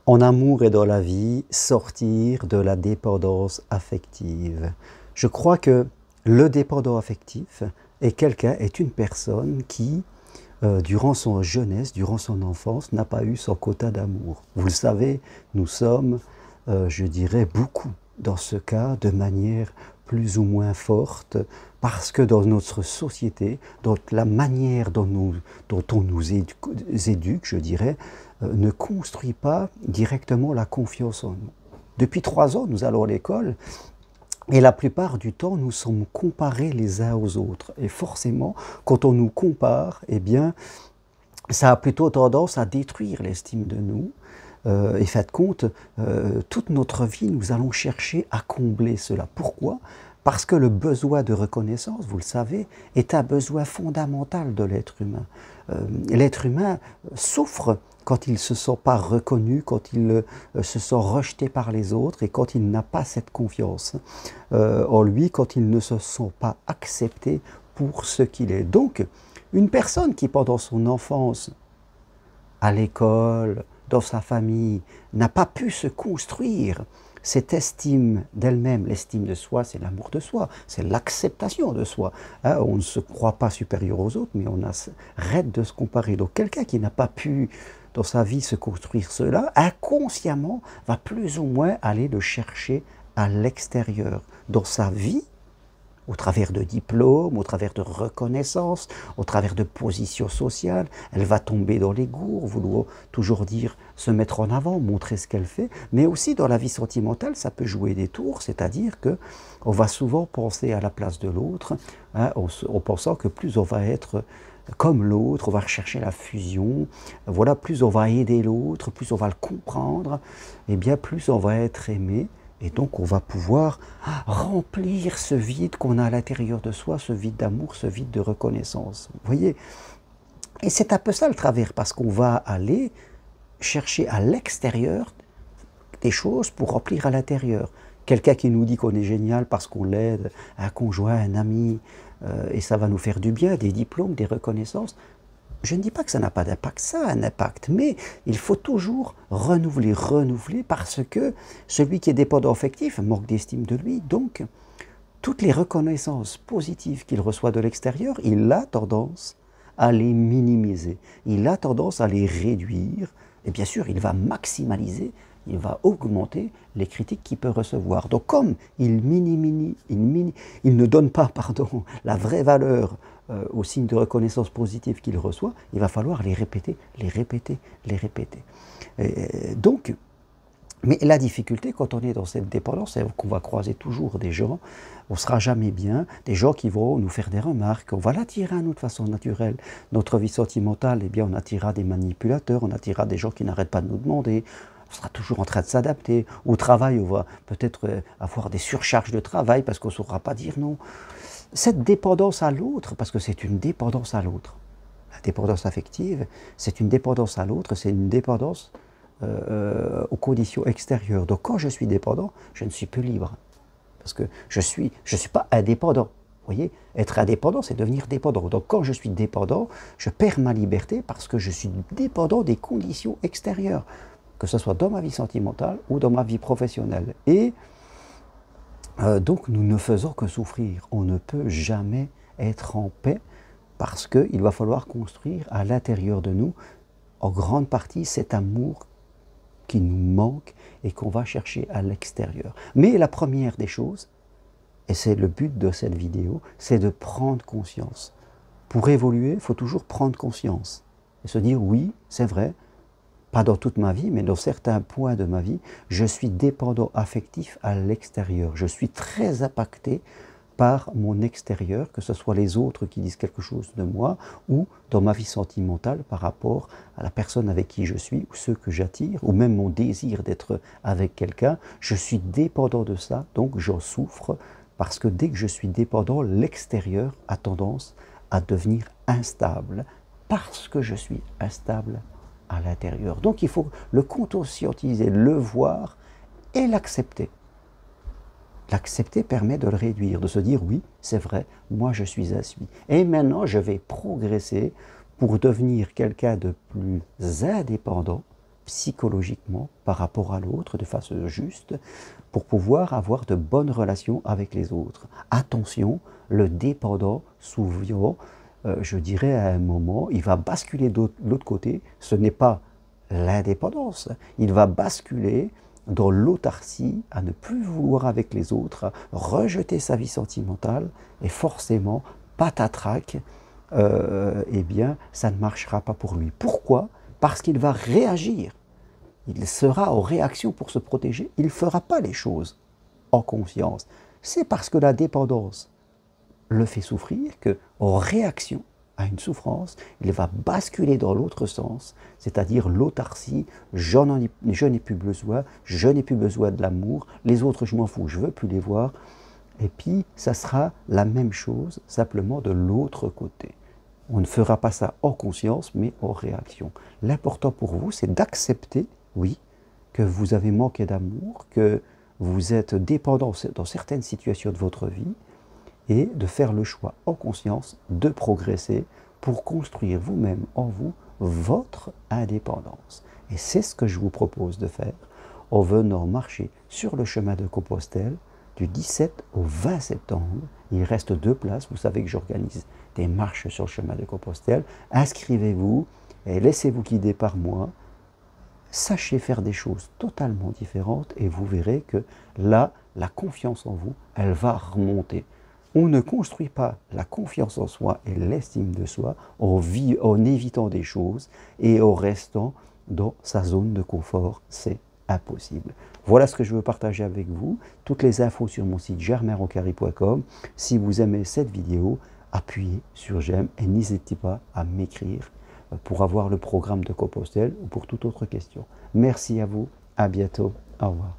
En amour et dans la vie, sortir de la dépendance affective. Je crois que le dépendant affectif est une personne qui, durant son jeunesse, durant son enfance, n'a pas eu son quota d'amour. Vous le savez, nous sommes, je dirais, beaucoup dans ce cas, de manière plus ou moins forte, parce que dans notre société, dans la manière dont on nous éduque, je dirais, ne construit pas directement la confiance en nous. Depuis 3 ans, nous allons à l'école et la plupart du temps, nous sommes comparés les uns aux autres. Et forcément, quand on nous compare, eh bien, ça a plutôt tendance à détruire l'estime de nous. Et faites compte, toute notre vie, nous allons chercher à combler cela. Pourquoi ? Parce que le besoin de reconnaissance, vous le savez, est un besoin fondamental de l'être humain. L'être humain souffre quand il ne se sent pas reconnu, quand il se sent rejeté par les autres et quand il n'a pas cette confiance en lui, quand il ne se sent pas accepté pour ce qu'il est. Donc, une personne qui, pendant son enfance, à l'école, dans sa famille, n'a pas pu se construire cette estime d'elle-même. L'estime de soi, c'est l'amour de soi, c'est l'acceptation de soi. Hein, on ne se croit pas supérieur aux autres, mais on arrête de se comparer. Donc quelqu'un qui n'a pas pu, dans sa vie, se construire cela, inconsciemment, va plus ou moins aller le chercher à l'extérieur. Dans sa vie, au travers de diplômes, au travers de reconnaissance, au travers de positions sociales. Elle va tomber dans les gourds, vouloir toujours dire, se mettre en avant, montrer ce qu'elle fait. Mais aussi dans la vie sentimentale, ça peut jouer des tours, c'est-à-dire qu'on va souvent penser à la place de l'autre, hein, en pensant que plus on va être comme l'autre, on va rechercher la fusion, voilà, plus on va aider l'autre, plus on va le comprendre, et bien plus on va être aimé. Et donc on va pouvoir remplir ce vide qu'on a à l'intérieur de soi, ce vide d'amour, ce vide de reconnaissance. Vous voyez? Et c'est un peu ça le travers, parce qu'on va aller chercher à l'extérieur des choses pour remplir à l'intérieur. Quelqu'un qui nous dit qu'on est génial parce qu'on l'aide, un conjoint, un ami, et ça va nous faire du bien, des diplômes, des reconnaissances. Je ne dis pas que ça n'a pas d'impact, ça a un impact, mais il faut toujours renouveler, parce que celui qui est dépendant affectif manque d'estime de lui, donc toutes les reconnaissances positives qu'il reçoit de l'extérieur, il a tendance à les minimiser, il a tendance à les réduire, et bien sûr il va maximaliser, il va augmenter les critiques qu'il peut recevoir. Donc comme il ne donne pas la vraie valeur aux signes de reconnaissance positive qu'il reçoit, il va falloir les répéter. Donc, mais la difficulté quand on est dans cette dépendance, c'est qu'on va croiser toujours des gens, on ne sera jamais bien, des gens qui vont nous faire des remarques, on va l'attirer à nous de façon naturelle. Notre vie sentimentale, eh bien, on attirera des manipulateurs, on attirera des gens qui n'arrêtent pas de nous demander, on sera toujours en train de s'adapter. Au travail, on va peut-être avoir des surcharges de travail parce qu'on ne saura pas dire non. Cette dépendance à l'autre, parce que c'est une dépendance à l'autre, la dépendance affective, c'est une dépendance à l'autre, c'est une dépendance aux conditions extérieures. Donc quand je suis dépendant, je ne suis plus libre. Parce que je suis pas indépendant. Vous voyez, être indépendant, c'est devenir dépendant. Donc quand je suis dépendant, je perds ma liberté parce que je suis dépendant des conditions extérieures, que ce soit dans ma vie sentimentale ou dans ma vie professionnelle. Et donc nous ne faisons que souffrir. On ne peut jamais être en paix parce qu'il va falloir construire à l'intérieur de nous, en grande partie, cet amour qui nous manque et qu'on va chercher à l'extérieur. Mais la première des choses, et c'est le but de cette vidéo, c'est de prendre conscience. Pour évoluer, il faut toujours prendre conscience et se dire oui, c'est vrai, pas dans toute ma vie, mais dans certains points de ma vie, je suis dépendant affectif à l'extérieur. Je suis très impacté par mon extérieur, que ce soit les autres qui disent quelque chose de moi, ou dans ma vie sentimentale par rapport à la personne avec qui je suis, ou ceux que j'attire, ou même mon désir d'être avec quelqu'un. Je suis dépendant de ça, donc j'en souffre, parce que dès que je suis dépendant, l'extérieur a tendance à devenir instable, parce que je suis instable à l'intérieur. Donc il faut le conscientiser, le voir et l'accepter. L'accepter permet de le réduire, de se dire oui, c'est vrai, moi je suis ainsi. Et maintenant je vais progresser pour devenir quelqu'un de plus indépendant psychologiquement par rapport à l'autre de façon juste pour pouvoir avoir de bonnes relations avec les autres. Attention, le dépendant, souvent, je dirais à un moment, il va basculer de l'autre côté. Ce n'est pas l'indépendance, il va basculer dans l'autarcie, à ne plus vouloir avec les autres, à rejeter sa vie sentimentale, et forcément, patatrac, eh bien, ça ne marchera pas pour lui. Pourquoi? Parce qu'il va réagir. Il sera en réaction pour se protéger. Il ne fera pas les choses en conscience. C'est parce que la dépendance le fait souffrir qu'en réaction à une souffrance, il va basculer dans l'autre sens, c'est-à-dire l'autarcie, je n'ai plus besoin, je n'ai plus besoin de l'amour, les autres je m'en fous, je ne veux plus les voir. Et puis, ça sera la même chose, simplement de l'autre côté. On ne fera pas ça en conscience, mais en réaction. L'important pour vous, c'est d'accepter, oui, que vous avez manqué d'amour, que vous êtes dépendant dans certaines situations de votre vie, et de faire le choix en conscience de progresser pour construire vous-même en vous votre indépendance. Et c'est ce que je vous propose de faire en venant marcher sur le chemin de Compostelle du 17 au 20 septembre. Il reste 2 places, vous savez que j'organise des marches sur le chemin de Compostelle. Inscrivez-vous et laissez-vous guider par moi. Sachez faire des choses totalement différentes et vous verrez que là, la confiance en vous, elle va remonter. On ne construit pas la confiance en soi et l'estime de soi en évitant des choses et en restant dans sa zone de confort. C'est impossible. Voilà ce que je veux partager avec vous. Toutes les infos sur mon site germainroncari.com. Si vous aimez cette vidéo, appuyez sur j'aime et n'hésitez pas à m'écrire pour avoir le programme de Compostelle ou pour toute autre question. Merci à vous. À bientôt. Au revoir.